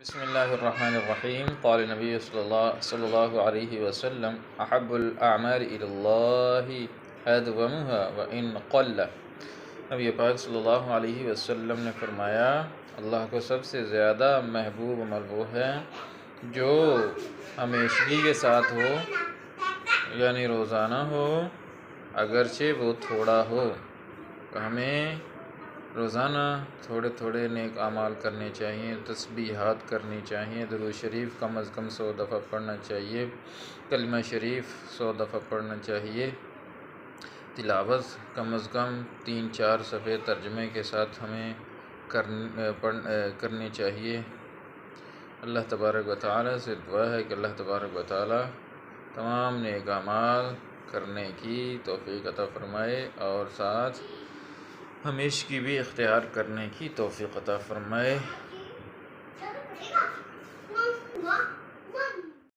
بسم اللہ الرحمن الرحیم قال نبی صلی اللہ علیہ وسلم احب الاعمال الی اللہ ادومها وان قل۔ نبی پاک صلی اللہ علیہ وسلم نے فرمایا اللہ کو سب سے زیادہ محبوب عمل وہ ہے جو ہمیشگی کے ساتھ ہو، یعنی روزانہ ہو، اگرچہ وہ تھوڑا ہو۔ ہمیں روزانہ تھوڑے تھوڑے نیک اعمال کرنے چاہیے، تسبیحات کرنی چاہیے، درود شریف کم از کم 100 دفعہ پڑھنا چاہیے، کلمہ شریف 100 دفعہ پڑھنا چاہیے، تلاوت کم از کم 3-4 صفحے ترجمے کے ساتھ ہمیں کرنی چاہیے۔ اللہ تبارک و تعالیٰ سے دعا ہے کہ اللہ تبارک و تعالیٰ تمام نیک اعمال کرنے کی توفیق عطا فرمائے اور ساتھ ہمیشگی بھی اختیار کرنے کی توفیق عطا فرمائے۔